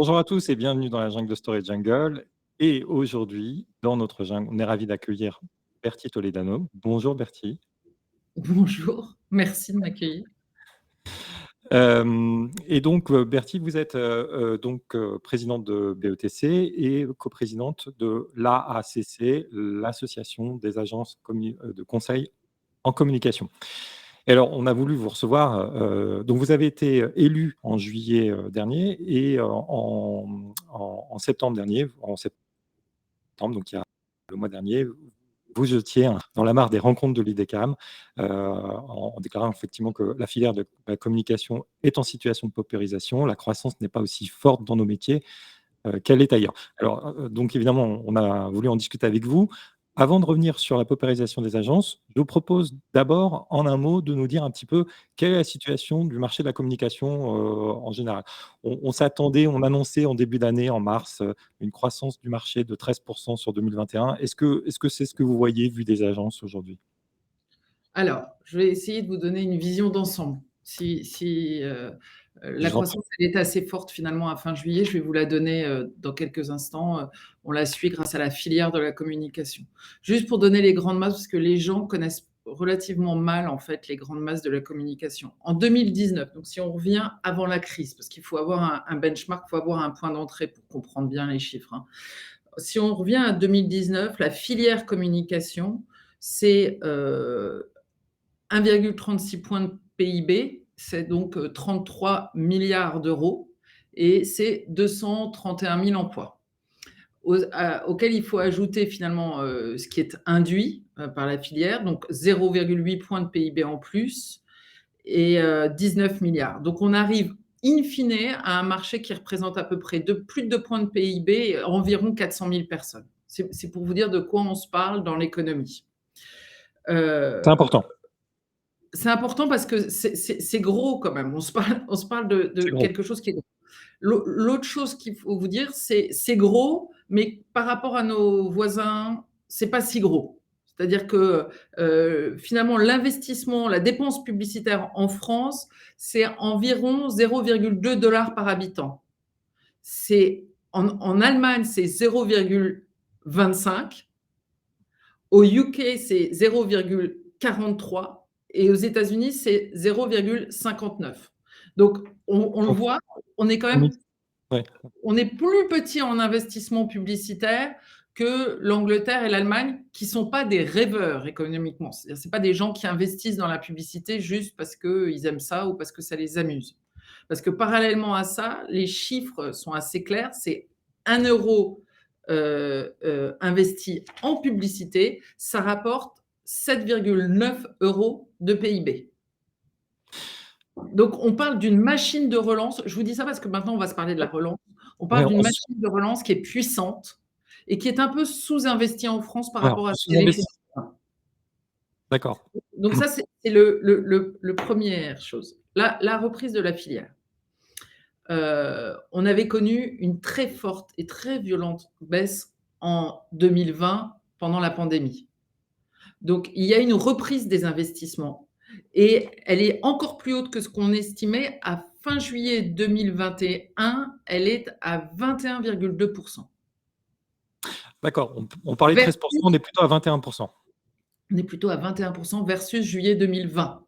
Bonjour à tous et bienvenue dans la jungle de Story Jungle. Et aujourd'hui, dans notre jungle, on est ravi d'accueillir Bertie Toledano. Bonjour Bertie. Bonjour, merci de m'accueillir. Et donc, Bertie, vous êtes présidente de BETC et coprésidente de l'AACC, l'Association des agences de conseil en communication. Et alors, on a voulu vous recevoir. Donc, vous avez été élu en juillet dernier et en septembre dernier, donc il y a le mois dernier, vous étiez dans la mare des rencontres de l'IDECAM, en déclarant effectivement que la filière de la communication est en situation de paupérisation, la croissance n'est pas aussi forte dans nos métiers qu'elle est ailleurs. Alors, donc évidemment, on a voulu en discuter avec vous. Avant de revenir sur la paupérisation des agences, je vous propose d'abord, en un mot, de nous dire un petit peu quelle est la situation du marché de la communication en général. On s'attendait, on annonçait en début d'année, en mars, une croissance du marché de 13% sur 2021. Est-ce que c'est ce que vous voyez vu des agences aujourd'hui? Alors, je vais essayer de vous donner une vision d'ensemble. Je La vous en prie. croissance elle est assez forte finalement à fin juillet, je vais vous la donner, dans quelques instants. On la suit grâce à la filière de la communication. Juste pour donner les grandes masses, parce que les gens connaissent relativement mal, en fait, les grandes masses de la communication. En 2019, donc si on revient avant la crise, parce qu'il faut avoir un benchmark, il faut avoir un point d'entrée pour comprendre bien les chiffres, hein. Si on revient à 2019, la filière communication, c'est 1,36 points de PIB, c'est donc 33 milliards d'euros et c'est 231 000 emplois. Auquel il faut ajouter finalement ce qui est induit par la filière, donc 0,8 points de PIB en plus et 19 milliards. Donc on arrive in fine à un marché qui représente à peu près plus de 2 points de PIB, environ 400 000 personnes. C'est pour vous dire de quoi on se parle dans l'économie. C'est Euh, important. c'est important parce que c'est gros quand même. On se parle de C'est gros. quelque chose qui est gros. L'autre chose qu'il faut vous dire, c'est gros, mais par rapport à nos voisins, c'est pas si gros. C'est-à-dire que finalement, l'investissement, la dépense publicitaire en France, c'est environ 0,2 $ par habitant. En Allemagne, c'est 0,25. Au UK, c'est 0,43 et aux États-Unis, c'est 0,59. Donc, on le Donc, voit, on est quand on même, est- ouais. on est plus petit en investissement publicitaire que l'Angleterre et l'Allemagne, qui sont pas des rêveurs économiquement. C'est-à-dire, c'est pas des gens qui investissent dans la publicité juste parce qu'ils aiment ça ou parce que ça les amuse. Parce que parallèlement à ça, les chiffres sont assez clairs. C'est 1 euro investi en publicité, ça rapporte 7,9 euros de PIB. Donc, on parle d'une machine de relance. Je vous dis ça parce que maintenant, on va se parler de la relance. On Ouais, parle d'une machine de relance qui est puissante et qui est un peu sous-investie en France par rapport à ce qu'elle était. D'accord. Donc ça, c'est le première chose. La reprise de la filière. On avait connu une très forte et très violente baisse en 2020 pendant la pandémie. Donc, il y a une reprise des investissements et elle est encore plus haute que ce qu'on estimait. À fin juillet 2021, elle est à 21,2%. D'accord. On parlait de 13%, Versus, on est plutôt à 21%. on est plutôt à 21% versus juillet 2020.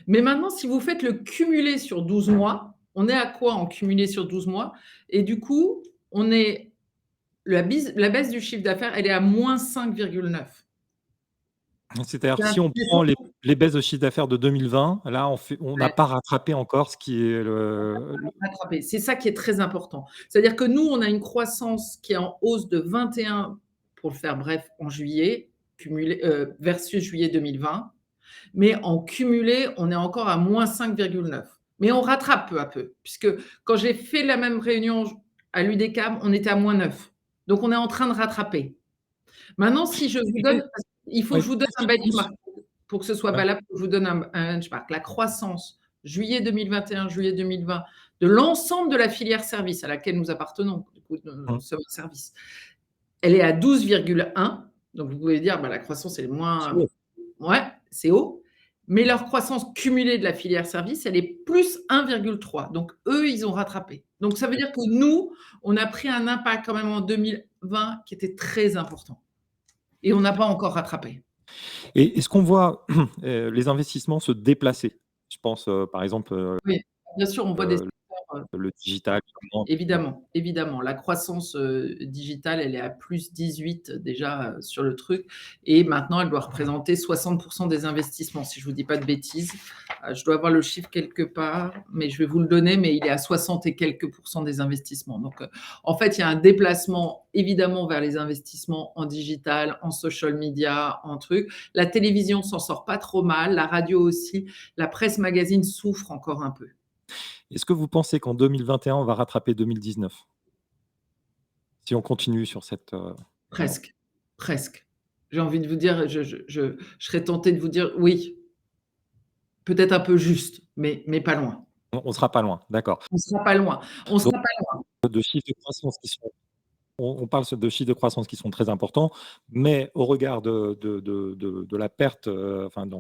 Mais maintenant, si vous faites le cumulé sur 12 mois, on est à quoi en cumulé sur 12 mois? Et du coup, la baisse du chiffre d'affaires, elle est à moins 5,9. C'est-à-dire C'est que si on intéressant. prend les baisses de chiffre d'affaires de 2020, là, on n'a Ouais, pas rattrapé encore ce qui est rattraper. C'est ça qui est très important. C'est-à-dire que nous, on a une croissance qui est en hausse de 21, pour le faire bref, en juillet, cumulé, versus juillet 2020. Mais en cumulé, on est encore à moins 5,9. Mais on rattrape peu à peu, puisque quand j'ai fait la même réunion à l'UDECAM, on était à moins 9. Donc on est en train de rattraper. Maintenant, si je vous donne, il faut que ouais, je vous donne qu'est-ce un qui pousse? benchmark pour que ce soit Ouais. valable, je vous donne un benchmark. La croissance juillet 2021, juillet 2020 de l'ensemble de la filière service à laquelle nous appartenons, du coup, Mmh. service, elle est à 12,1. Donc vous pouvez dire, bah, la croissance est C'est moins, haut. ouais, c'est haut. mais leur croissance cumulée de la filière service, elle est plus 1,3. Donc eux, ils ont rattrapé. Donc ça veut dire que nous, on a pris un impact quand même en 2020 qui était très important et on n'a pas encore rattrapé. Et est-ce qu'on voit les investissements se déplacer? Je pense, par exemple, Oui, bien sûr, on voit des secteurs, le digital, comment évidemment, évidemment. La croissance, digitale, elle est à +18 déjà, sur le truc et maintenant elle doit représenter 60 des investissements, si je vous dis pas de bêtises. Je dois avoir le chiffre quelque part, mais je vais vous le donner, mais il est à 60 et quelques % des investissements. Donc, en fait, il y a un déplacement évidemment vers les investissements en digital, en social media, en trucs. La télévision s'en sort pas trop mal, la radio aussi. La presse magazine souffre encore un peu. est-ce que vous pensez qu'en 2021, on va rattraper 2019? Si on continue sur cette, voilà. Presque, presque. J'ai envie de vous dire, je serais tentée de vous dire: «Oui, peut-être un peu juste, mais pas loin». On sera pas loin, d'accord. On sera pas loin, on Donc sera pas loin. de chiffres de croissance qui sont on parle de chiffres de croissance qui sont très importants, mais au regard de la perte, enfin de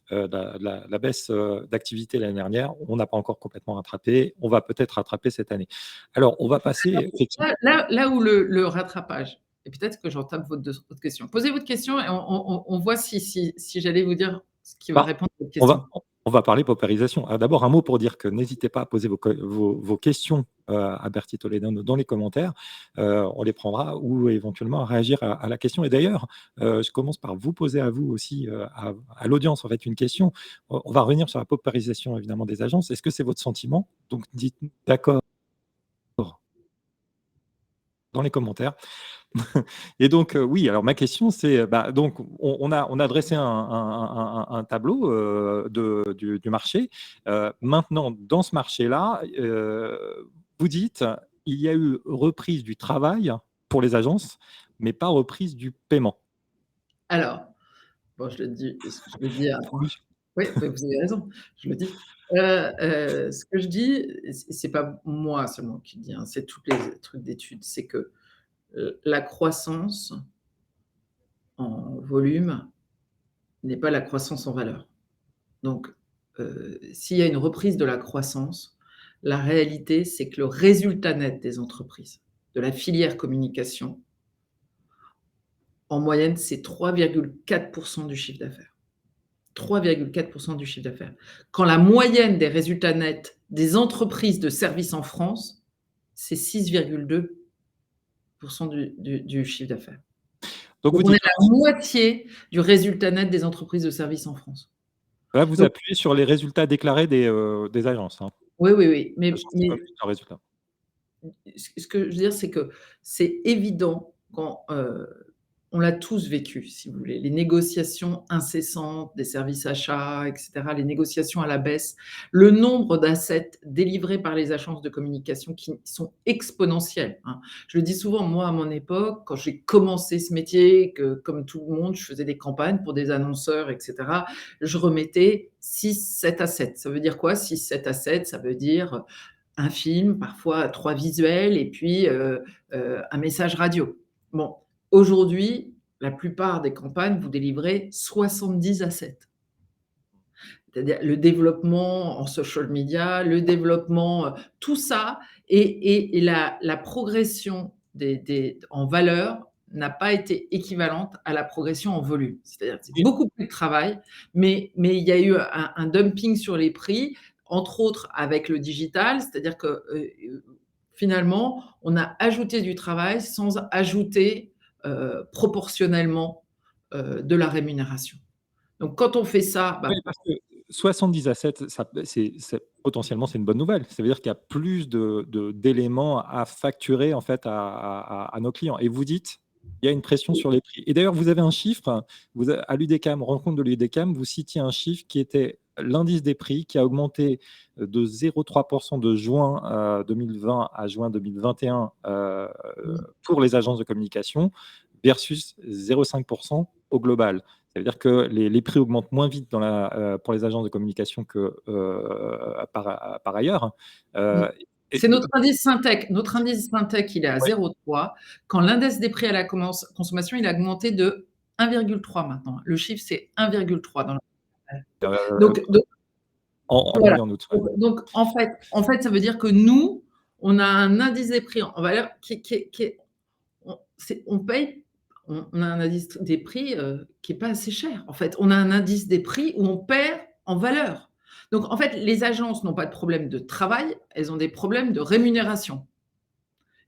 la baisse, d'activité l'année dernière, on n'a pas encore complètement rattrapé. On va peut-être rattraper cette année. Alors on va passer effectivement. Là où le rattrapage et peut-être que j'entame votre question. Posez votre question et on voit si j'allais vous dire ce qui va Bah, répondre à votre on question. va on va parler paupérisation. Ah, d'abord, un mot pour dire que n'hésitez pas à poser vos questions, à Bertie Toledano dans les commentaires. On les prendra ou éventuellement à réagir à la question et d'ailleurs, je commence par vous poser à vous aussi, à l'audience, en fait, une question. On va revenir sur la paupérisation, évidemment, des agences. Est-ce que c'est votre sentiment? Donc dites d'accord dans les commentaires. Et donc, oui, alors ma question c'est, bah, donc on a dressé un tableau, du marché. Maintenant dans ce marché-là, vous dites: «Il y a eu reprise du travail pour les agences, mais pas reprise du paiement». Alors, bon, je le dis à Oui. oui, bah, vous avez raison, je le dis. Ce que je dis, c'est pas moi seulement qui le dis, hein, c'est tous les trucs d'études, c'est que, la croissance en volume n'est pas la croissance en valeur. Donc, s'il y a une reprise de la croissance, la réalité, c'est que le résultat net des entreprises, de la filière communication, en moyenne, c'est 3,4 du chiffre d'affaires. 3,4 du chiffre d'affaires. Quand la moyenne des résultats nets des entreprises de services en France, c'est 6,2 du chiffre d'affaires. Donc Donc vous on est dites à la moitié du résultat net des entreprises de services en France. là, vous Donc appuyez sur les résultats déclarés des agences, hein? oui, oui, oui, Je mais ne sais pas plus leurs résultats. ce que je veux dire, c'est que c'est évident quand, on l'a tous vécu, si vous voulez, les négociations incessantes des services achats et cetera, les négociations à la baisse, le nombre d'assets délivrés par les agences de communication qui sont exponentiels, hein. Je le dis souvent, moi, à mon époque, quand j'ai commencé ce métier, que comme tout le monde, je faisais des campagnes pour des annonceurs et cetera, je remettais 6-7 assets. Ça veut dire quoi 6-7 assets? Ça veut dire un film, parfois 3 visuels et puis, un message radio. Bon, aujourd'hui, la plupart des campagnes, vous délivrez 70 assets. C'est-à-dire le développement en social media, le développement, tout ça et la progression des en valeur n'a pas été équivalente à la progression en volume. C'est-à-dire que c'est Oui, beaucoup plus de travail, mais il y a eu un dumping sur les prix, entre autres avec le digital. C'est-à-dire que, finalement, on a ajouté du travail sans ajouter, proportionnellement, de la rémunération. Donc quand on fait ça, oui, bah, parce que 70 à 7, ça c'est potentiellement, c'est une bonne nouvelle. Ça veut dire qu'il y a plus d'éléments à facturer, en fait, à nos clients et vous dites: «Il y a une pression sur les prix» et d'ailleurs, vous avez un chiffre, vous a à l'UDECAM, rencontre de l'UDECAM, vous citiez un chiffre qui était l'indice des prix qui a augmenté, de 0,3 de juin, 2020 à juin 2021, mmh, pour les agences de communication versus 0,5 au global. Ça veut dire que les prix augmentent moins vite pour les agences de communication que, par ailleurs. mmh. Et C'est notre indice Syntec. Notre indice Syntec, il est à 0,3. Quand l'index des prix à la consommation, il a augmenté de 1,3 maintenant. Le chiffre, c'est 1,3 dans la heu, Donc en voilà. juillet, en août, ouais. Donc en fait, ça veut dire que nous, on a un indice des prix en valeur qui est on paye, on a un indice des prix, qui est pas assez cher. En fait, on a un indice des prix où on perd en valeur. Donc en fait, les agences n'ont pas de problème de travail, elles ont des problèmes de rémunération.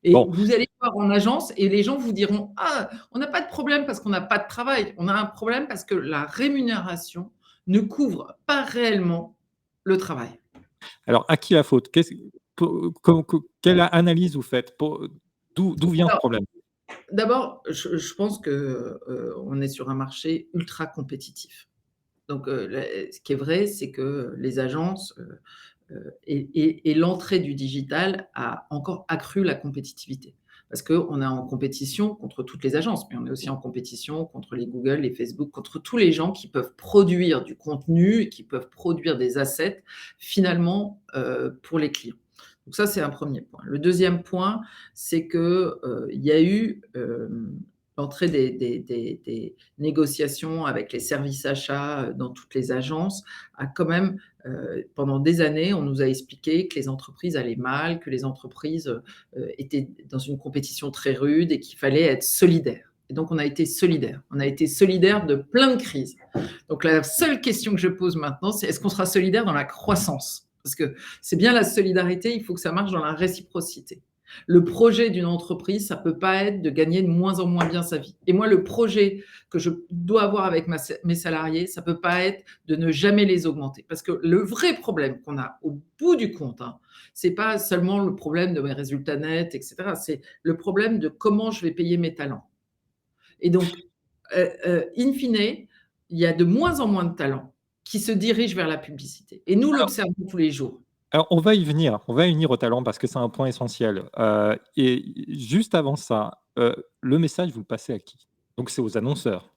Et Bon, vous allez voir en agence et les gens vous diront: «Ah, on n'a pas de problème parce qu'on n'a pas de travail. On a un problème parce que la rémunération ne couvre pas réellement le travail». alors à qui la faute? Qu'est-ce po co co quelle analyse vous faites? D'où vient ce Alors, problème? d'abord, je pense que, on est sur un marché ultra compétitif. Donc, ce qui est vrai, c'est que les agences, et l'entrée du digital a encore accru la compétitivité. Parce qu'on est en compétition contre toutes les agences, mais on est aussi en compétition contre les Google, les Facebook, contre tous les gens qui peuvent produire du contenu et qui peuvent produire des assets finalement, pour les clients. Donc ça, c'est un premier point. Le deuxième point, c'est que, il y a eu, l'entrée des négociations avec les services achats, dans toutes les agences a quand même, pendant des années, on nous a expliqué que les entreprises allaient mal, que les entreprises, étaient dans une compétition très rude et qu'il fallait être solidaire. Et donc on a été solidaire. On a été solidaire de plein de crises. Donc la seule question que je pose maintenant, c'est: est-ce qu'on sera solidaire dans la croissance? Parce que c'est bien la solidarité, il faut que ça marche dans la réciprocité. Le projet d'une entreprise, ça peut pas être de gagner de moins en moins bien sa vie. Et moi, le projet que je dois avoir avec mes salariés, ça peut pas être de ne jamais les augmenter. Parce que le vrai problème qu'on a au bout du compte, hein, c'est pas seulement le problème de mes résultats nets, et cetera. C'est le problème de comment je vais payer mes talents. Et donc, in fine, il y a de moins en moins de talents qui se dirigent vers la publicité. Et nous Alors l'observons tous les jours. alors on va y venir au talent parce que c'est un point essentiel, et juste avant ça, le message vous le passez à qui? Donc c'est aux annonceurs?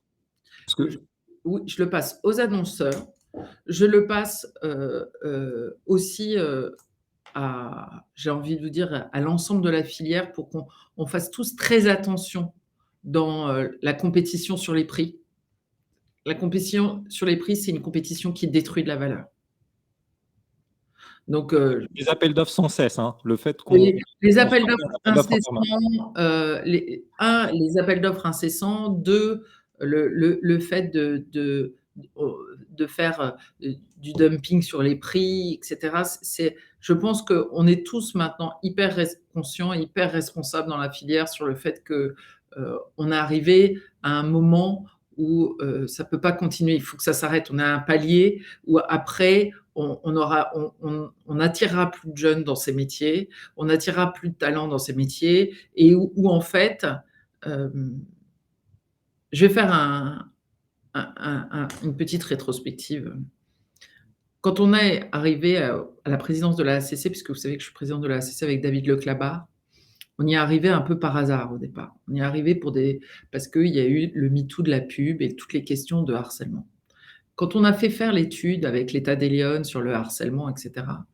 Parce Je que Oui, je le passe aux annonceurs, je le passe, aussi, à j'ai envie de vous dire, à l'ensemble de la filière pour qu'on fasse tous très attention dans, la compétition sur les prix. La compétition sur les prix, c'est une compétition qui détruit de la valeur. Donc, les appels d'offres sans cesse, hein, le fait les qu'on appels sorte d'offres un appel d'offres en permanence. incessants, les appels d'offres incessants, 2 le fait de faire, du dumping sur les prix, et cetera. Je pense qu'on est tous maintenant hyper conscients, hyper responsables dans la filière sur le fait que, on est arrivé à un moment où, ça peut pas continuer. Il faut que ça s'arrête. On est à un palier où après on n'attirera plus de jeunes dans ces métiers, on n'attirera plus de talents dans ces métiers et où en fait, hem, je vais faire une petite rétrospective. Quand on est arrivé à la présidence de la HCC, puisque vous savez que je suis présidente de la HCC avec David Leclabar, on y est arrivé un peu par hasard au départ. On y est arrivé parce qu'il y a eu le MeToo de la pub et toutes les questions de harcèlement. Quand on a fait faire l'étude avec l'État des Lyonnes sur le harcèlement, et cetera,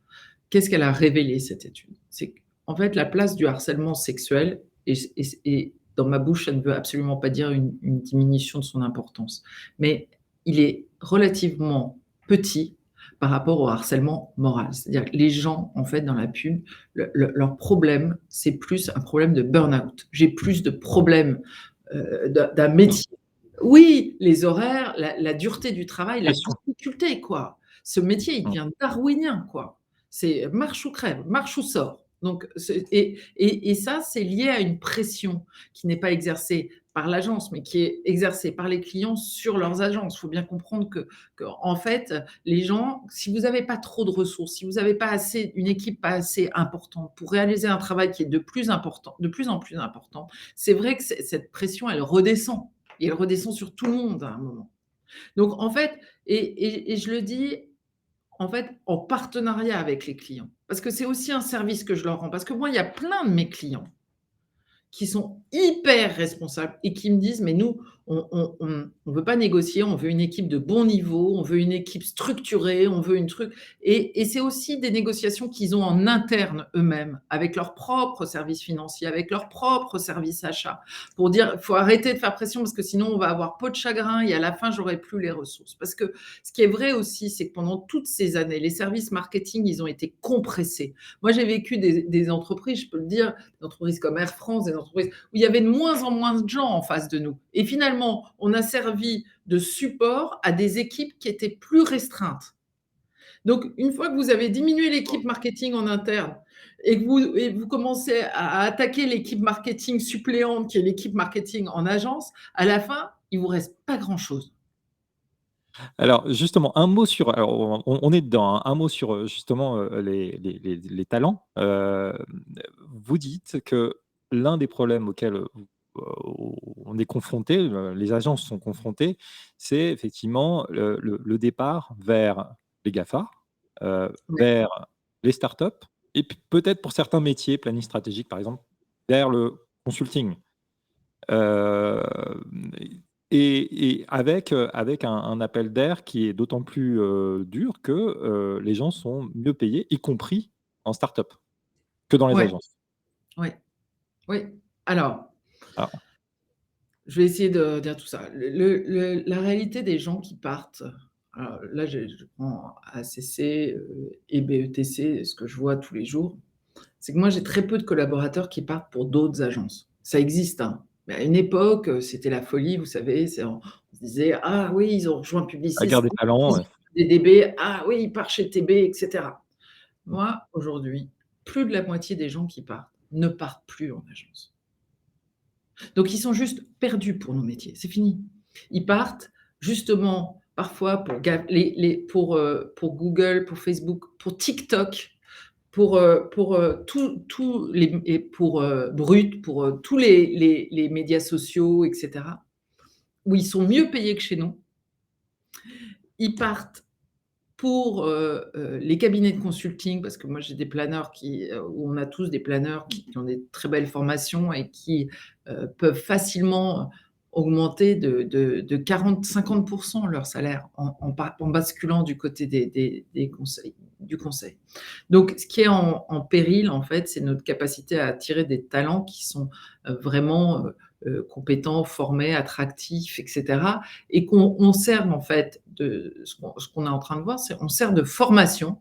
qu'est-ce qu'elle a révélé cette étude? C'est qu'en fait la place du harcèlement sexuel et dans ma bouche, ça ne veut absolument pas dire une diminution de son importance, mais il est relativement petit par rapport au harcèlement moral. C'est-à-dire que les gens, en fait, dans la pub, leur problème, c'est plus un problème de burn-out. J'ai plus de problèmes, d'un métier. Oui, les horaires, la dureté du travail, la Pression. difficulté, quoi. Ce métier, il Mmh. devient darwinien, quoi. C'est marche ou crève, marche ou sort. Donc ça, c'est lié à une pression qui n'est pas exercée par l'agence, mais qui est exercée par les clients sur leurs agences. Il faut bien comprendre qu'en fait, les gens, si vous n'avez pas trop de ressources, si vous n'avez pas assez une équipe pas assez importante pour réaliser un travail qui est de plus en plus important, c'est vrai que cette pression, elle redescend et elle redescend sur tout le monde à un moment. Donc en fait et je le dis, en fait, en partenariat avec les clients. Parce que c'est aussi un service que je leur rends. Parce que moi, il y a plein de mes clients qui sont hyper responsables et qui me disent: «Mais nous, on veut pas négocier, on veut une équipe de bon niveau, on veut une équipe structurée, on veut une truc» et c'est aussi des négociations qu'ils ont en interne eux-mêmes, avec leurs propres services financiers, avec leurs propres services achats, pour dire: «Il faut arrêter de faire pression parce que sinon on va avoir peau de chagrin et à la fin j'aurai plus les ressources». Parce que ce qui est vrai aussi, c'est que pendant toutes ces années, les services marketing, ils ont été compressés. Moi, j'ai vécu des entreprises, je peux le dire, des entreprises comme Air France, des entreprises où il y avait de moins en moins de gens en face de nous et finalement, on a servi de support à des équipes qui étaient plus restreintes. Donc une fois que vous avez diminué l'équipe marketing en interne et que vous commencez à attaquer l'équipe marketing suppléante qui est l'équipe marketing en agence, à la fin, il vous reste pas grand chose. Alors justement, un mot sur alors on est dedans, hein. Un mot sur, justement, les talents. Vous dites que l'un des problèmes auxquels, on est confronté, les agences sont confrontées, c'est effectivement le départ vers les GAFA, Ouais, vers les startups et puis peut-être pour certains métiers, planning stratégique par exemple, vers le consulting. Hem et avec un appel d'air qui est d'autant plus, dur que, les gens sont mieux payés, y compris en start-up, que dans les ouais, agences. ouais, oui. Alors, Alors je vais essayer de dire tout ça. La réalité des gens qui partent, alors là, je prends ACC, et BETC, ce que je vois tous les jours, c'est que moi, j'ai très peu de collaborateurs qui partent pour d'autres agences. Ça existe, hein, mais à une époque, c'était la folie, vous savez, on se disait: «Ah oui, ils ont rejoint la Publicis, guerre des ah, talents, ils ont fait des DB, ah oui, ils partent chez TB» et cetera. mmh, Moi, aujourd'hui, plus de la moitié des gens qui partent ne partent plus en agence. Donc ils sont juste perdus pour nos métiers, c'est fini. Ils partent justement parfois pour ga pour Google, pour Facebook, pour TikTok, tous les et pour, Brut, pour, tous les médias sociaux et cetera, où ils sont mieux payés que chez nous. Ils partent pour, les cabinets de consulting, parce que moi j'ai des planeurs où on a tous des planeurs qui ont des très belles formations et qui, peuvent facilement augmenter de 40-50 leur salaire en basculant du côté des conseils du conseil. Donc ce qui est en péril, en fait, c'est notre capacité à attirer des talents qui sont, vraiment, compétents, formés, attractifs et cetera et qu'on sert en fait de ce qu'on est en train de voir, c'est on sert de formation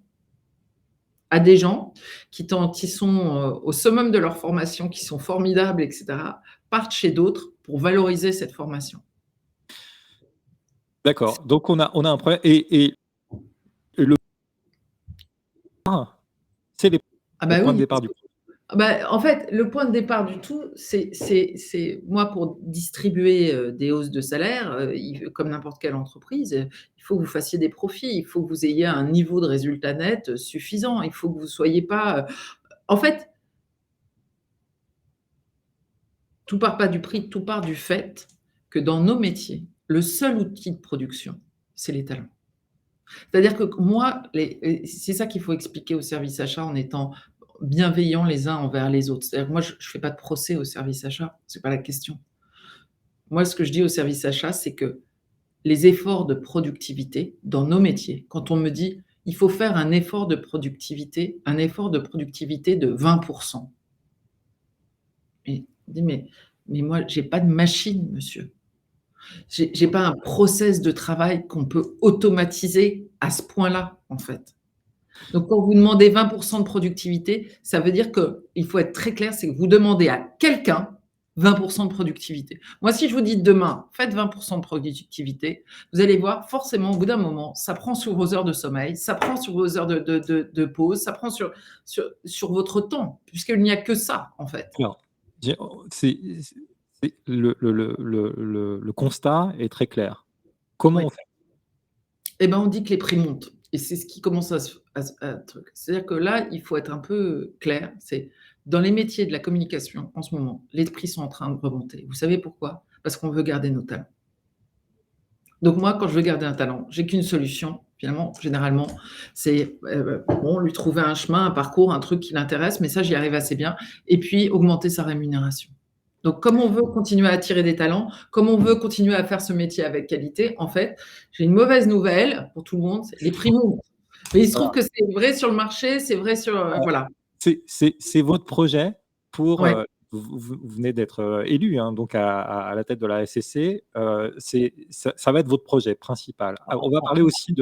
à des gens qui sont, au summum de leur formation, qui sont formidables et cetera, partent chez d'autres pour valoriser cette formation. d'accord, donc on a un problème et le c'est Ah les bah points de oui, départ du ah bah, en fait, le point de départ du tout, c'est moi pour distribuer, des hausses de salaire, il comme n'importe quelle entreprise, il faut que vous fassiez des profits, il faut que vous ayez un niveau de résultat net, suffisant. Il faut que vous soyez pas, en fait, tout part pas du prix, tout part du fait que dans nos métiers, le seul outil de production, c'est les talents. C'est-à-dire que moi, c'est ça qu'il faut expliquer au service achat en étant bienveillants les uns envers les autres. C'est-à-dire que moi, je ne fais pas de procès au service achat, c'est pas la question. Moi, ce que je dis au service achat, c'est que les efforts de productivité dans nos métiers, quand on me dit: «Il faut faire un effort de productivité de 20». Mais je dis: «Mais moi, j'ai pas de machine, monsieur. J'ai pas un process de travail qu'on peut automatiser à ce point-là, en fait». Donc quand vous demandez 20 de productivité, ça veut dire qu'il faut être très clair, c'est que vous demandez à quelqu'un 20 de productivité. Moi, si je vous dis demain: «Faites 20 de productivité», vous allez voir forcément au bout d'un moment, ça prend sur vos heures de sommeil, ça prend sur vos heures de pause, ça prend sur votre temps, puisqu'il n'y a que ça, en fait. alors, j'ai c'est le constat est très clair. Comment Ouais. on fait? Et ben, on dit que les prix montent et c'est ce qui commence à truc. C'est-à-dire que là, il faut être un peu clair, c'est dans les métiers de la communication, en ce moment, les prix sont en train de remonter. Vous savez pourquoi? Parce qu'on veut garder nos talents. Donc moi, quand je veux garder un talent, j'ai qu'une solution, finalement, généralement, c'est, bon, lui trouver un chemin, un parcours, un truc qui l'intéresse, mais ça, j'y arrive assez bien et puis augmenter sa rémunération. Donc, comme on veut continuer à attirer des talents, comme on veut continuer à faire ce métier avec qualité, en fait, j'ai une mauvaise nouvelle pour tout le monde, les prix montent. Mais il se trouve Voilà. que c'est vrai sur le marché, c'est vrai sur, voilà. C'est votre projet pour, Ouais. vous venez d'être, élu, hein, donc à la tête de la SCC, ça va être votre projet principal. Ah, on va parler aussi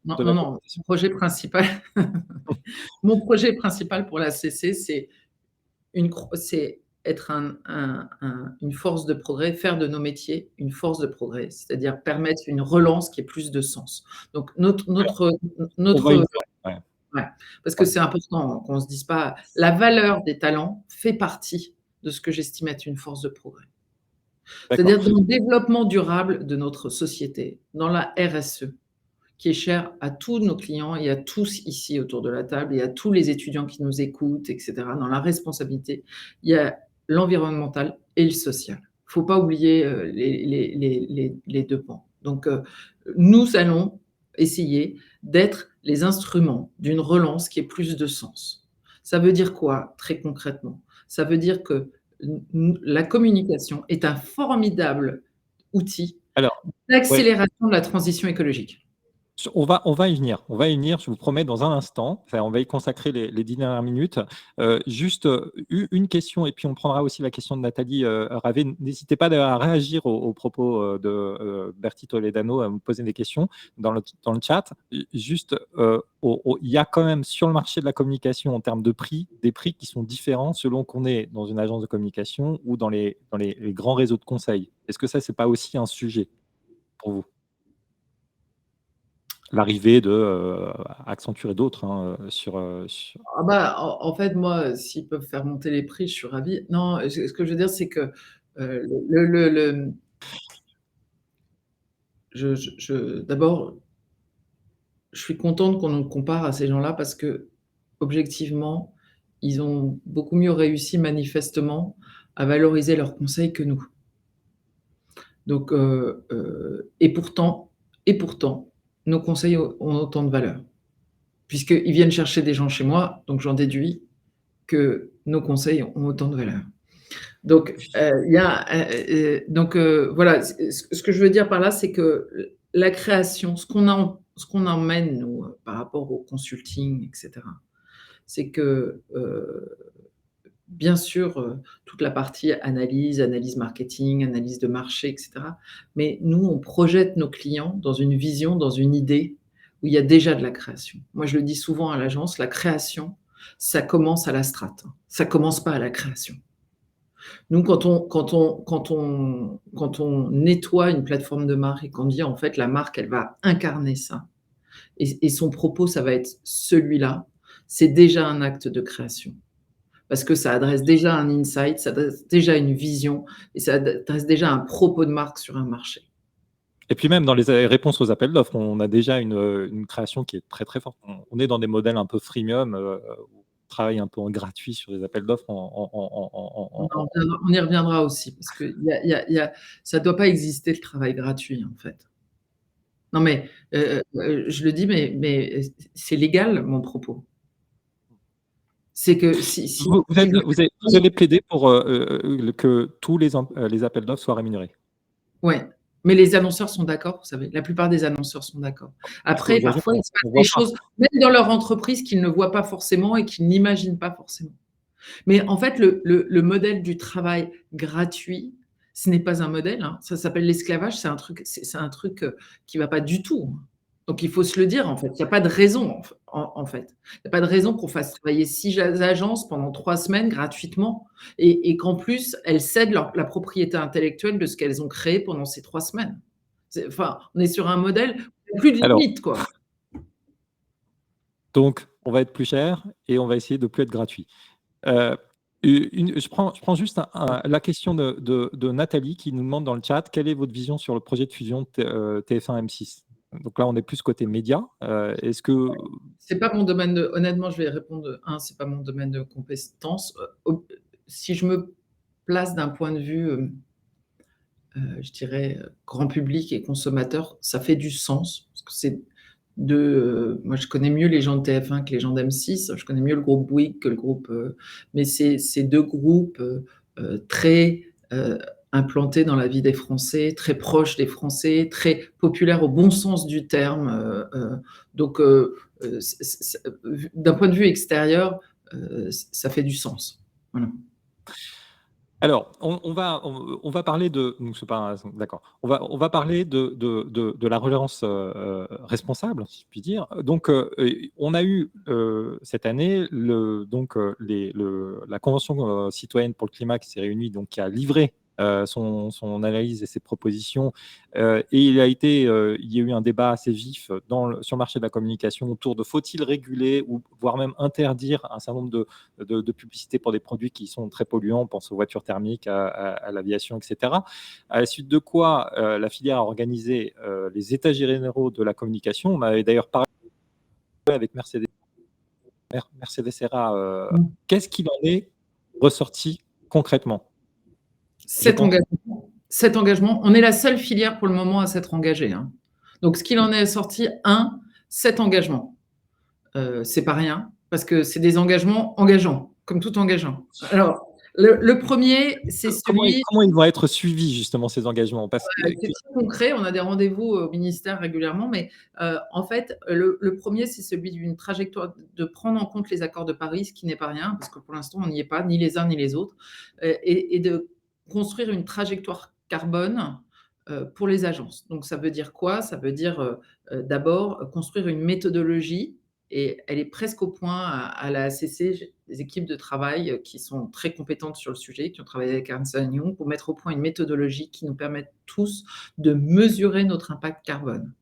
Non, de la non, non, communication. mon projet principal mon projet principal pour la CC, c'est c'est être une force de progrès, faire de nos métiers une force de progrès, c'est-à-dire permettre une relance qui ait plus de sens. Donc Alors, on va notre une ouais, ouais, parce que ouais, c'est important qu'on se dise pas la valeur des talents fait partie de ce que j'estime être une force de progrès. d'accord. C'est-à-dire dans le développement durable de notre société, dans la RSE, qui est chère à tous nos clients et à tous ici autour de la table et à tous les étudiants qui nous écoutent, et cetera. Dans la responsabilité, il y a l'environnemental et le social. Il ne faut pas oublier, les 2 pans. Donc, nous allons essayer d'être les instruments d'une relance qui ait plus de sens. Ça veut dire quoi, très concrètement? Ça veut dire que la communication est un formidable outil Alors, ouais. d'accélération de la transition écologique. On va y venir, on va y venir, je vous promets dans un instant. Enfin, on va y consacrer les 10 dernières minutes. Juste, une question et puis on prendra aussi la question de Nathalie, Ravet. N'hésitez pas d'ailleurs à réagir aux propos, de, Bertie Toledano, à me poser des questions dans le chat. Juste, il y a quand même sur le marché de la communication en termes de prix, des prix qui sont différents selon qu'on est dans une agence de communication ou dans les grands réseaux de conseil. Est-ce que ça, c'est pas aussi un sujet pour vous? L'arrivée de, Accenture et d'autres, hein, sur Ah bah, en fait, moi, s'ils peuvent faire monter les prix, je suis ravie. Non, ce que je veux dire, c'est que, le d'abord, je suis contente qu'on nous compare à ces gens-là parce qu'objectivement, ils ont beaucoup mieux réussi manifestement à valoriser leurs conseils que nous. Donc, et pourtant, nos conseils ont autant de valeur puisqu'ils viennent chercher des gens chez moi, donc j'en déduis que nos conseils ont autant de valeur. Donc, il y a, donc, voilà, ce que je veux dire par là, c'est que la création, ce qu'on emmène nous, par rapport au consulting et cetera, c'est que, bien sûr, toute la partie analyse marketing, analyse de marché et cetera, mais nous, on projette nos clients dans une vision, dans une idée où il y a déjà de la création. Moi, je le dis souvent à l'agence, la création, ça commence à la strate, hein. Ça commence pas à la création. Nous, quand on nettoie une plateforme de marque et qu'on dit, en fait, la marque, elle va incarner ça et son propos, ça va être celui-là, c'est déjà un acte de création. Parce que ça adresse déjà un insight, ça adresse déjà une vision et ça adresse déjà un propos de marque sur un marché. et puis même dans les réponses aux appels d'offres, on a déjà une création qui est très, très forte. On est dans des modèles un peu freemium, où on travaille un peu en gratuit sur des appels d'offres On y reviendra aussi parce que ça doit pas exister le travail gratuit, en fait. Non mais, je le dis, mais c'est légal mon propos. C'est que vous allez plaider pour, que tous les appels d'offres soient rémunérés? ouais, mais les annonceurs sont d'accord, vous savez, la plupart des annonceurs sont d'accord. Parce Après, qu'aujourd'hui, parfois, il se passe on des voit pas. choses, même dans leur entreprise, qu'ils ne voient pas forcément et qu'ils n'imaginent pas forcément. Mais en fait, le modèle du travail gratuit, ce n'est pas un modèle, hein. Ça s'appelle l'esclavage, c'est un truc, qui va pas du tout, hein. Donc il faut se le dire, en fait. Il y a pas de raison, en fait. Il y a pas de raison qu'on fasse travailler 6 agences pendant 3 semaines gratuitement et qu'en plus, elles cèdent la propriété intellectuelle de ce qu'elles ont créé pendant ces 3 semaines. Enfin, on est sur un modèle où il y a plus de Alors, limite, quoi. donc on va être plus cher et on va essayer de plus être gratuit. Heu, je prends juste la question de Nathalie qui nous demande dans le chat: «Quelle est votre vision sur le projet de fusion TF1 M6?» Donc là, on est plus côté média. Est-ce que C'est pas mon domaine de honnêtement, je vais répondre, c'est pas mon domaine de compétence. Si je me place d'un point de vue, je dirais, grand public et consommateur, ça fait du sens parce que c'est moi, je connais mieux les gens de TF1 que les gens d'M6. Je connais mieux le groupe Bouygues que le groupe, mais c'est 2 groupes, très heu, implanté dans la vie des Français, très proche des Français, très populaire au bon sens du terme, donc d'un point de vue extérieur, ça fait du sens. Voilà. Alors, on va parler de donc c'est pas d'accord. On va parler de la relance, responsable, si je puis dire. Donc, on a eu, cette année la convention, citoyenne pour le climat qui s'est réunie, donc qui a livré, son analyse et ses propositions, et il y a eu un débat assez vif sur le marché de la communication autour de faut-il réguler ou voire même interdire un certain nombre de publicité pour des produits qui sont très polluants, on pense aux voitures thermiques, à l'aviation, et cetera. À la suite de quoi, la filière a organisé, les états généraux de la communication. On avait d'ailleurs parlé avec Mercedes-AMG. Mmh. Qu'est-ce qu'il en est ressorti concrètement? Je Cet pense engagement cet engagement, on est la seule filière pour le moment à s'être engagée, hein. Donc ce qu'il en est sorti, cet engagement. C'est pas rien, parce que c'est des engagements engageants, comme tout engageant. Alors, le 1er, c'est celui comment ils vont être suivis justement ces engagements? Parce que c'est très concret, on a des rendez-vous au ministère régulièrement, mais en fait, le 1er, c'est celui d'une trajectoire de prendre en compte les accords de Paris, ce qui n'est pas rien, parce que pour l'instant, on n'y est pas, ni les uns ni les autres, et de construire une trajectoire carbone, pour les agences. Donc ça veut dire quoi? Ça veut dire, d'abord, construire une méthodologie, et elle est presque au point à la HCC. J'ai des équipes de travail, qui sont très compétentes sur le sujet, qui ont travaillé avec Ernst& Young pour mettre au point une méthodologie qui nous permette tous de mesurer notre impact carbone.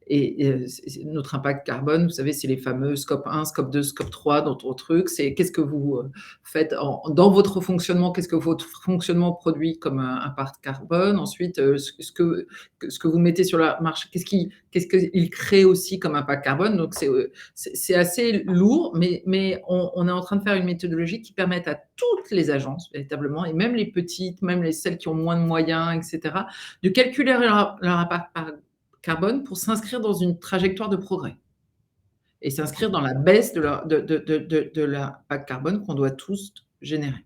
Et c'est notre impact carbone, vous savez, c'est les fameux scope 1, scope 2, scope 3 dans ton truc. C'est qu'est-ce que vous, faites dans votre fonctionnement, qu'est-ce que votre fonctionnement produit comme, impact carbone? Ensuite, ce que vous mettez sur la marche, qu'est-ce qu'il crée aussi comme impact carbone? Donc c'est assez lourd, mais on est en train de faire une méthodologie qui permette à toutes les agences véritablement, et même les petites, même celles qui ont moins de moyens, et cetera, de calculer leur impact carbone pour s'inscrire dans une trajectoire de progrès et s'inscrire dans la baisse de l'impact carbone qu'on doit tous générer.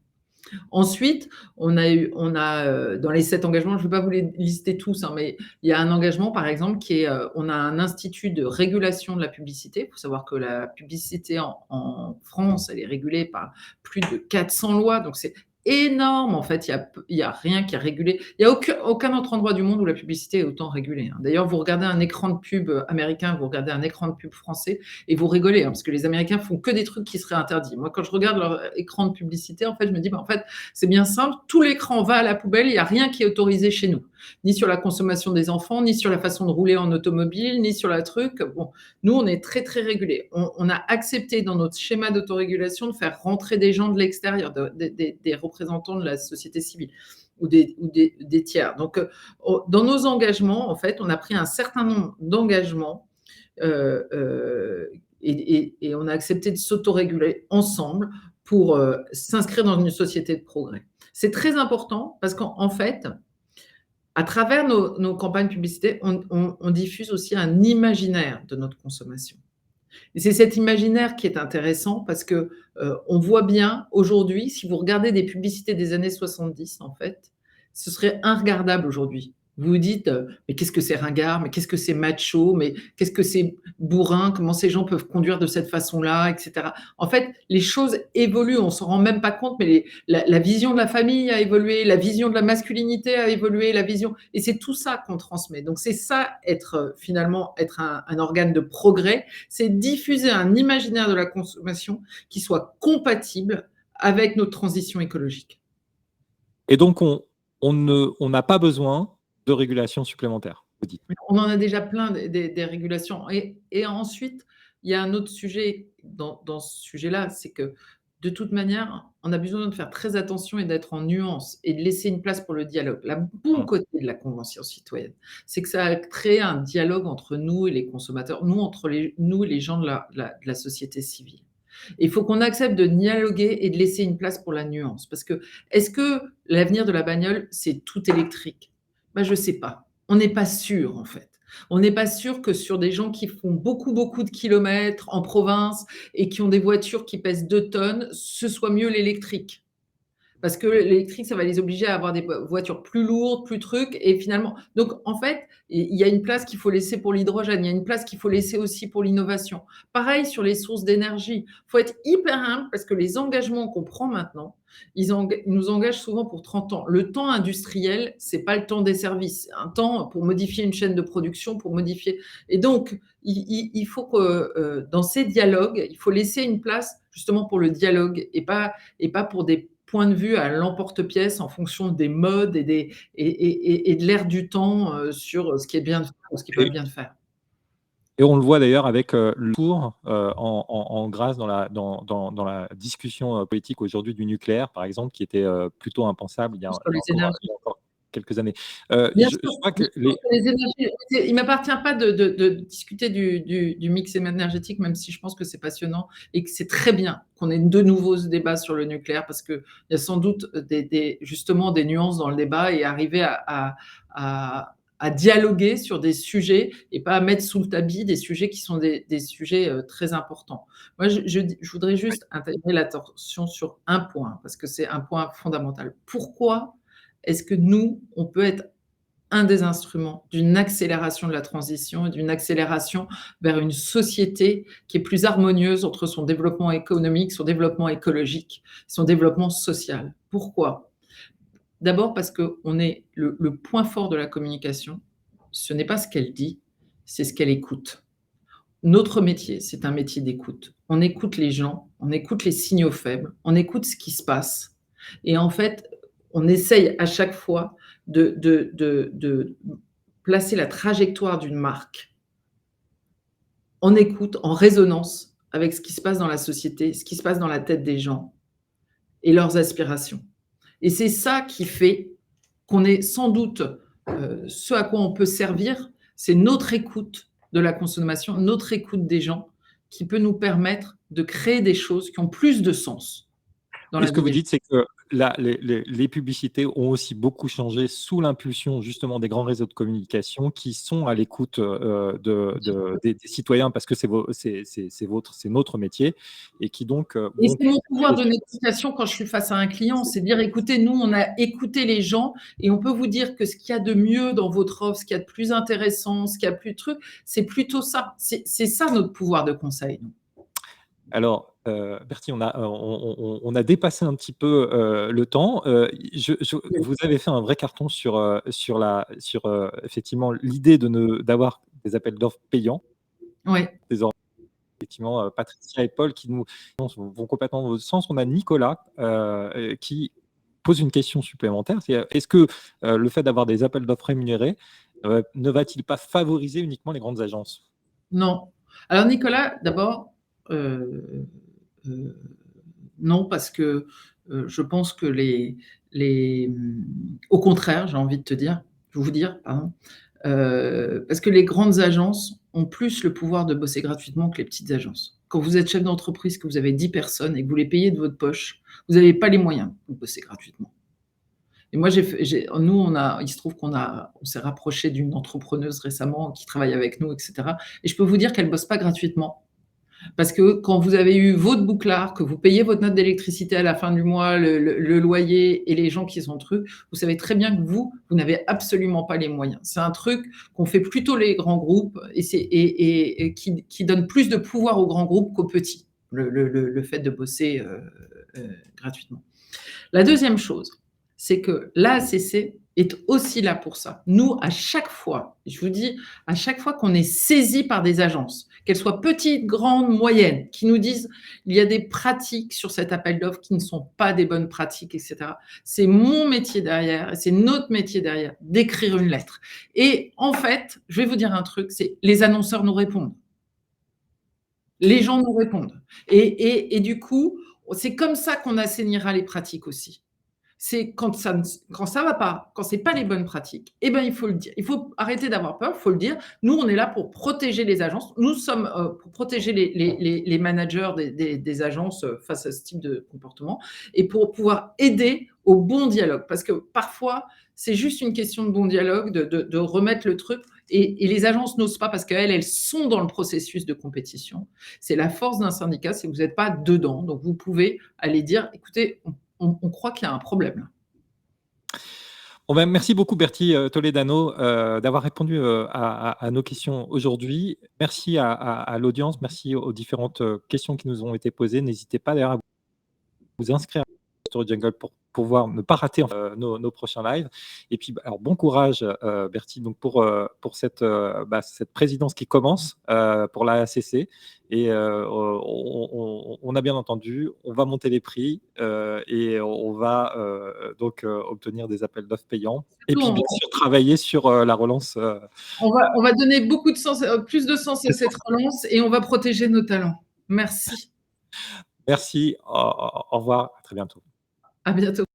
Ensuite, on a, dans les 7 engagements, je ne vais pas vous les lister tous, hein, mais il y a un engagement, par exemple, qui est, on a un institut de régulation de la publicité. Il faut savoir que la publicité en France, elle est régulée par plus de 400 lois, donc c'est énorme. En fait, il y a rien qui est régulé. Il y a aucun autre endroit du monde où la publicité est autant régulée, hein. D'ailleurs, vous regardez un écran de pub, américain, vous regardez un écran de pub français et vous rigolez, hein, parce que les Américains font que des trucs qui seraient interdits. Moi, quand je regarde leur écran de publicité, en fait, je me dis: «Bah, en fait, c'est bien simple, tout l'écran va à la poubelle, il n'y a rien qui est autorisé chez nous. Ni sur la consommation des enfants, ni sur la façon de rouler en automobile, ni sur la truc. Bon, nous, on est très, très régulés. On a accepté dans notre schéma d'autorégulation de faire rentrer des gens de l'extérieur, des représentants de la société civile ou des tiers. Donc, dans nos engagements, en fait, on a pris un certain nombre d'engagements, et on a accepté de s'autoréguler ensemble pour s'inscrire dans une société de progrès. C'est très important parce qu'en fait, à travers nos campagnes publicitaires, on diffuse aussi un imaginaire de notre consommation. Et c'est cet imaginaire qui est intéressant parce que on voit bien aujourd'hui, si vous regardez des publicités des années 70, en fait, ce serait inregardable aujourd'hui. Vous vous dites, mais qu'est-ce que c'est ringard, mais qu'est-ce que c'est macho, mais qu'est-ce que c'est bourrin, comment ces gens peuvent conduire de cette façon-là, et cetera. En fait, les choses évoluent, on s'en rend même pas compte, mais la vision de la famille a évolué, la vision de la masculinité a évolué, la vision, et c'est tout ça qu'on transmet. Donc c'est ça être, finalement être un organe de progrès, c'est diffuser un imaginaire de la consommation qui soit compatible avec notre transition écologique. et donc on n'a pas besoin de régulation supplémentaire, vous dites? On en a déjà plein des régulations, et ensuite, il y a un autre sujet dans ce sujet-là, c'est que de toute manière, on a besoin de faire très attention et d'être en nuance et de laisser une place pour le dialogue. La bon Mmh. côté de la convention citoyenne, c'est que ça a créé un dialogue entre nous et les consommateurs, nous et les gens de la société civile. Il faut qu'on accepte de dialoguer et de laisser une place pour la nuance, parce que est-ce que l'avenir de la bagnole, c'est tout électrique? Bah, je sais pas. On n'est pas sûr, en fait. On n'est pas sûr que sur des gens qui font beaucoup, beaucoup de kilomètres en province et qui ont des voitures qui pèsent 2 tonnes, ce soit mieux l'électrique. Parce que l'électrique, ça va les obliger à avoir des voitures plus lourdes, plus trucs et finalement donc en fait, il y a une place qu'il faut laisser pour l'hydrogène, il y a une place qu'il faut laisser aussi pour l'innovation. Pareil sur les sources d'énergie. Il faut être hyper humble parce que les engagements qu'on prend maintenant, ils nous engagent souvent pour 30 ans. Le temps industriel, c'est pas le temps des services, c'est un temps pour modifier une chaîne de production, pour modifier et donc il faut que, dans ces dialogues, il faut laisser une place justement pour le dialogue et pas pour des points de vue à l'emporte-pièce en fonction des modes et de l'air du temps, sur ce qui est bien de faire ou ce qui peut être Et bien de faire. et on le voit d'ailleurs avec, le tour, en grâce dans la discussion, politique aujourd'hui du nucléaire, par exemple, qui était, plutôt impensable Sur les énergies. il y a encore quelques années. Bien Je crois sûr, que les sur les énergies, il m'appartient pas de discuter du mix énergétique, même si je pense que c'est passionnant et que c'est très bien qu'on ait de nouveau ce débat sur le nucléaire parce qu'il y a sans doute justement des nuances dans le débat et arriver à dialoguer sur des sujets et pas à mettre sous le tapis des sujets qui sont des sujets, très importants. Moi, je voudrais juste attirer l'attention sur un point, parce que c'est un point fondamental. Pourquoi est-ce que nous, on peut être un des instruments d'une accélération de la transition et d'une accélération vers une société qui est plus harmonieuse entre son développement économique, son développement écologique, son développement social. Pourquoi? D'abord parce qu'on est le point fort de la communication, ce n'est pas ce qu'elle dit, c'est ce qu'elle écoute. Notre métier, c'est un métier d'écoute. On écoute les gens, on écoute les signaux faibles, on écoute ce qui se passe et en fait, on essaye à chaque fois de placer la trajectoire d'une marque en écoute, en résonance avec ce qui se passe dans la société, ce qui se passe dans la tête des gens et leurs aspirations. Et c'est ça qui fait qu'on est sans doute, ce à quoi on peut servir, c'est notre écoute de la consommation, notre écoute des gens qui peut nous permettre de créer des choses qui ont plus de sens dans Oui, la ce que vie vous des gens. dites, c'est que les publicités ont aussi beaucoup changé sous l'impulsion justement des grands réseaux de communication qui sont à l'écoute, des citoyens parce que c'est notre métier et qui donc, Et vont c'est mon pouvoir des de négociation quand je suis face à un client, c'est dire: «Écoutez, nous, on a écouté les gens et on peut vous dire que ce qu'il y a de mieux dans votre offre, ce qu'il y a de plus intéressant, ce qu'il y a plus de trucs, c'est plutôt ça». C'est ça notre pouvoir de conseil, nous. Alors, Bertie, on a dépassé un petit peu, le temps. Vous avez fait un vrai carton sur effectivement l'idée d'avoir des appels d'offres payants. Oui. Désormais, effectivement, Patricia et Paul qui nous vont complètement dans votre sens. On a Nicolas, qui pose une question supplémentaire, c'est, est-ce que, le fait d'avoir des appels d'offres rémunérés, ne va-t-il pas favoriser uniquement les grandes agences? Non. Alors Nicolas, d'abord, heu heu, non parce que, je pense que au contraire, j'ai envie de te dire vous dire, pardon, parce que les grandes agences ont plus le pouvoir de bosser gratuitement que les petites agences. Quand vous êtes chef d'entreprise, que vous avez 10 personnes et que vous les payez de votre poche, vous n'avez pas les moyens de bosser gratuitement. Et moi, nous, il se trouve on s'est rapproché d'une entrepreneuse récemment qui travaille avec nous, et cetera. Et je peux vous dire qu'elle bosse pas gratuitement. Parce que quand vous avez eu votre bouclard, que vous payez votre note d'électricité à la fin du mois, le loyer et les gens qui sont trucs, vous savez très bien que vous n'avez absolument pas les moyens. C'est un truc qu'ont fait plutôt les grands groupes et qui donne plus de pouvoir aux grands groupes qu'aux petits, le fait de bosser, gratuitement. La deuxième chose, c'est que l'ACC est aussi là pour ça. Nous, à chaque fois, je vous dis, à chaque fois qu'on est saisi par des agences, qu'elles soient petites, grandes, moyennes, qui nous disent: «Il y a des pratiques sur cet appel d'offres qui ne sont pas des bonnes pratiques» et cetera. C'est mon métier derrière et c'est notre métier derrière d'écrire une lettre et en fait, je vais vous dire un truc, c'est les annonceurs nous répondent. Les gens nous répondent et du coup, c'est comme ça qu'on assainira les pratiques aussi. C'est quand ça va pas, quand c'est pas les bonnes pratiques, eh ben, il faut le dire. Il faut arrêter d'avoir peur, il faut le dire. Nous, on est là pour protéger les agences. Nous sommes, pour protéger les managers des agences, face à ce type de comportement et pour pouvoir aider au bon dialogue. Parce que parfois, c'est juste une question de bon dialogue, de remettre le truc et les agences n'osent pas parce qu'elles, elles sont dans le processus de compétition. C'est la force d'un syndicat, c'est que vous êtes pas dedans. Donc vous pouvez aller dire: «Écoutez, on croit qu'il y a un problème là. Bon, ben, merci beaucoup Bertie, Toledano, d'avoir répondu, à nos questions aujourd'hui. Merci à l'audience, merci aux différentes, questions qui nous ont été posées. N'hésitez pas d'ailleurs à vous inscrire sur Jungle pour pouvoir ne pas rater, nos prochains lives et puis, bah, alors bon courage, Bertie, donc pour cette, cette présidence qui commence, pour la ACC et on a bien entendu, on va monter les prix, et on va, donc obtenir des appels d'offres payants et Surtout, puis bien sûr travailler sur, la relance, on va donner beaucoup de sens, plus de sens à cette relance et on va protéger nos talents. Merci. merci, au revoir, à très bientôt. À bientôt.